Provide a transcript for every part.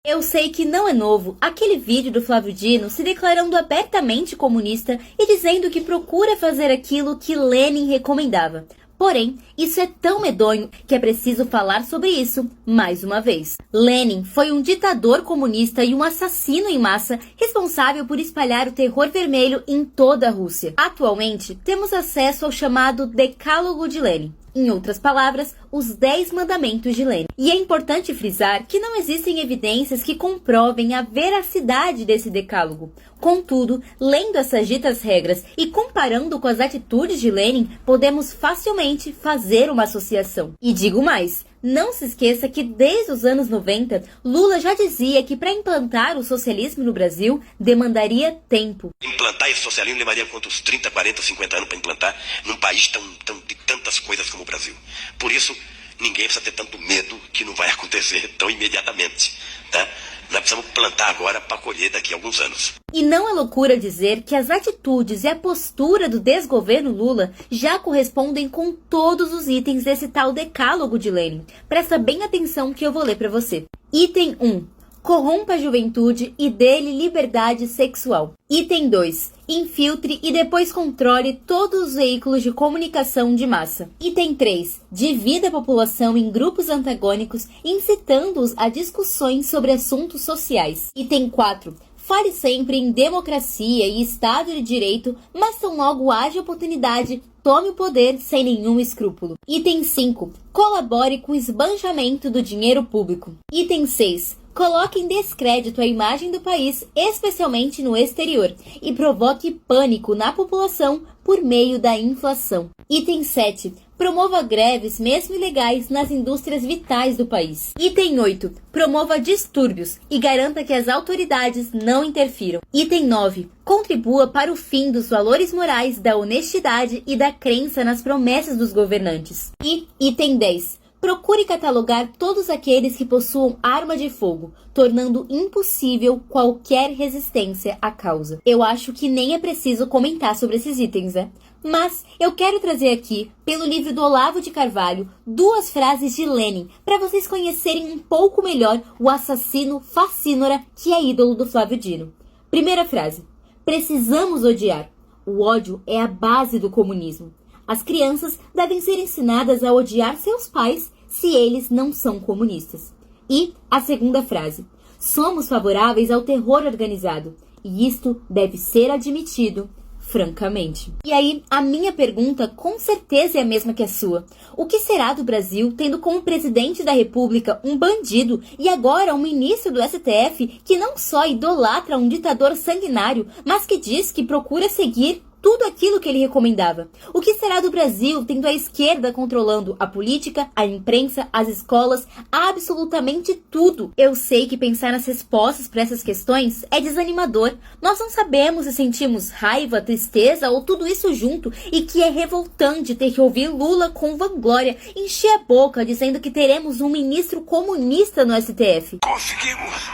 Eu sei que não é novo aquele vídeo do Flávio Dino se declarando abertamente comunista e dizendo que procura fazer aquilo que Lenin recomendava. Porém, isso é tão medonho que é preciso falar sobre isso mais uma vez. Lenin foi um ditador comunista e um assassino em massa responsável por espalhar o terror vermelho em toda a Rússia. Atualmente, temos acesso ao chamado Decálogo de Lenin. Em outras palavras, os 10 mandamentos de Lenin. E é importante frisar que não existem evidências que comprovem a veracidade desse decálogo. Contudo, lendo essas ditas regras e comparando com as atitudes de Lenin, podemos facilmente fazer uma associação. E digo mais, não se esqueça que desde os anos 90, Lula já dizia que para implantar o socialismo no Brasil demandaria tempo. Implantar esse socialismo levaria quantos 30, 40, 50 anos para implantar num país de tantas coisas como o Brasil. Por isso, ninguém precisa ter tanto medo que não vai acontecer tão imediatamente, tá? Nós precisamos plantar agora para colher daqui a alguns anos. E não é loucura dizer que as atitudes e a postura do desgoverno Lula já correspondem com todos os itens desse tal decálogo de Lenin. Presta bem atenção que eu vou ler para você. Item 1. Corrompa a juventude e dê-lhe liberdade sexual. Item 2. Infiltre e depois controle todos os veículos de comunicação de massa. Item 3. Divida a população em grupos antagônicos, incitando-os a discussões sobre assuntos sociais. Item 4. Fale sempre em democracia e Estado de Direito, mas tão logo haja oportunidade, tome o poder sem nenhum escrúpulo. Item 5. Colabore com o esbanjamento do dinheiro público. Item 6. Coloque em descrédito a imagem do país, especialmente no exterior, e provoque pânico na população por meio da inflação. Item 7. Promova greves, mesmo ilegais, nas indústrias vitais do país. Item 8. Promova distúrbios e garanta que as autoridades não interfiram. Item 9. Contribua para o fim dos valores morais, da honestidade e da crença nas promessas dos governantes. E item 10. Procure catalogar todos aqueles que possuam arma de fogo, tornando impossível qualquer resistência à causa. Eu acho que nem é preciso comentar sobre esses itens, né? Mas eu quero trazer aqui, pelo livro do Olavo de Carvalho, 2 frases de Lenin, para vocês conhecerem um pouco melhor o assassino facínora que é ídolo do Flávio Dino. Primeira frase. Precisamos odiar. O ódio é a base do comunismo. As crianças devem ser ensinadas a odiar seus pais se eles não são comunistas. E a segunda frase. Somos favoráveis ao terror organizado. E isto deve ser admitido francamente. E aí, a minha pergunta com certeza é a mesma que a sua. O que será do Brasil tendo como presidente da República um bandido e agora um ministro do STF que não só idolatra um ditador sanguinário, mas que diz que procura seguir tudo aquilo que ele recomendava? O que será do Brasil tendo a esquerda controlando a política, a imprensa, as escolas, absolutamente tudo? Eu sei que pensar nas respostas para essas questões é desanimador. Nós não sabemos se sentimos raiva, tristeza ou tudo isso junto, e que é revoltante ter que ouvir Lula com vanglória encher a boca dizendo que teremos um ministro comunista no STF. Conseguimos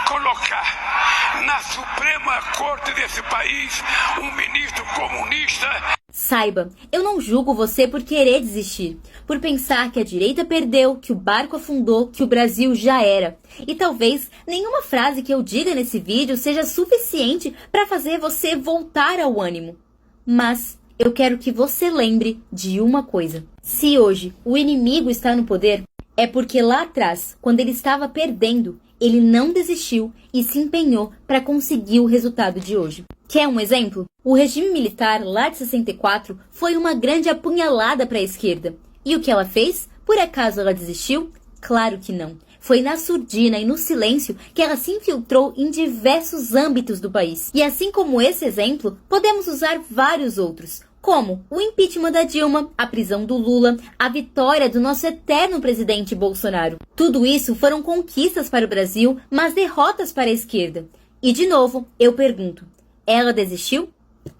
colocar na Suprema Corte desse país um ministro comunista. Saiba, eu não julgo você por querer desistir, por pensar que a direita perdeu, que o barco afundou, que o Brasil já era. E talvez nenhuma frase que eu diga nesse vídeo seja suficiente para fazer você voltar ao ânimo. Mas eu quero que você lembre de uma coisa. Se hoje o inimigo está no poder, é porque lá atrás, quando ele estava perdendo, ele não desistiu e se empenhou para conseguir o resultado de hoje. Quer um exemplo? O regime militar lá de 64 foi uma grande apunhalada para a esquerda. E o que ela fez? Por acaso ela desistiu? Claro que não. Foi na surdina e no silêncio que ela se infiltrou em diversos âmbitos do país. E assim como esse exemplo, podemos usar vários outros, como o impeachment da Dilma, a prisão do Lula, a vitória do nosso eterno presidente Bolsonaro. Tudo isso foram conquistas para o Brasil, mas derrotas para a esquerda. E de novo, eu pergunto, ela desistiu?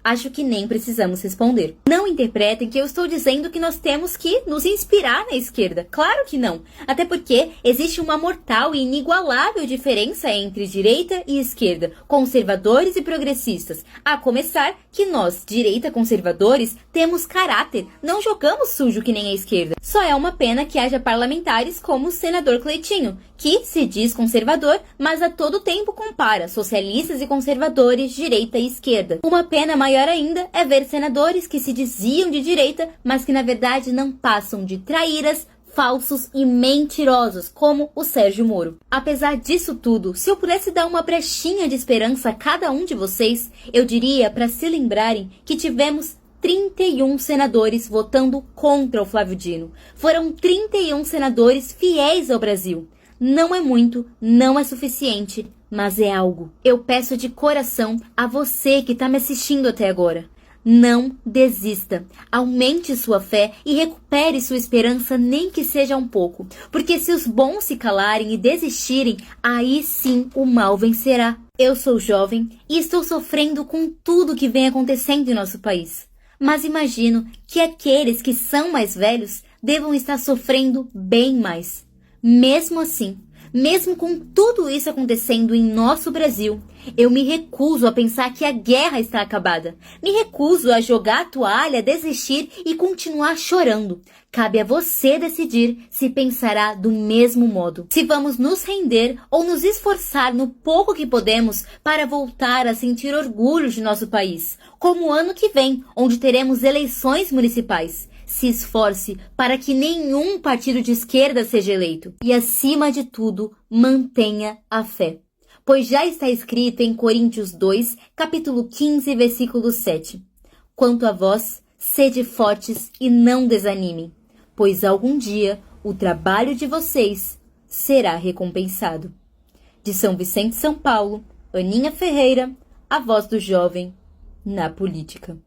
Acho que nem precisamos responder. Não interpretem que eu estou dizendo que nós temos que nos inspirar na esquerda. Claro que não. Até porque existe uma mortal e inigualável diferença entre direita e esquerda, conservadores e progressistas. A começar que nós, direita conservadores, temos caráter, não jogamos sujo que nem a esquerda. Só é uma pena que haja parlamentares como o senador Cleitinho, que se diz conservador, mas a todo tempo compara socialistas e conservadores, direita e esquerda. Uma pena maior ainda é ver senadores que se diziam de direita, mas que na verdade não passam de traíras, falsos e mentirosos, como o Sérgio Moro. Apesar disso tudo, se eu pudesse dar uma brechinha de esperança a cada um de vocês, eu diria para se lembrarem que tivemos 31 senadores votando contra o Flávio Dino. Foram 31 senadores fiéis ao Brasil. Não é muito, não é suficiente, mas é algo. Eu peço de coração a você que está me assistindo até agora. Não desista. Aumente sua fé e recupere sua esperança, nem que seja um pouco. Porque se os bons se calarem e desistirem, aí sim o mal vencerá. Eu sou jovem e estou sofrendo com tudo que vem acontecendo em nosso país. Mas imagino que aqueles que são mais velhos devam estar sofrendo bem mais. Mesmo assim, mesmo com tudo isso acontecendo em nosso Brasil, eu me recuso a pensar que a guerra está acabada. Me recuso a jogar a toalha, desistir e continuar chorando. Cabe a você decidir se pensará do mesmo modo. Se vamos nos render ou nos esforçar no pouco que podemos para voltar a sentir orgulho de nosso país, como o ano que vem, onde teremos eleições municipais. Se esforce para que nenhum partido de esquerda seja eleito. E, acima de tudo, mantenha a fé. Pois já está escrito em Coríntios 2, capítulo 15, versículo 7. Quanto a vós, sede fortes e não desanimem, pois algum dia o trabalho de vocês será recompensado. De São Vicente, São Paulo, Aninha Ferreira, a voz do jovem na política.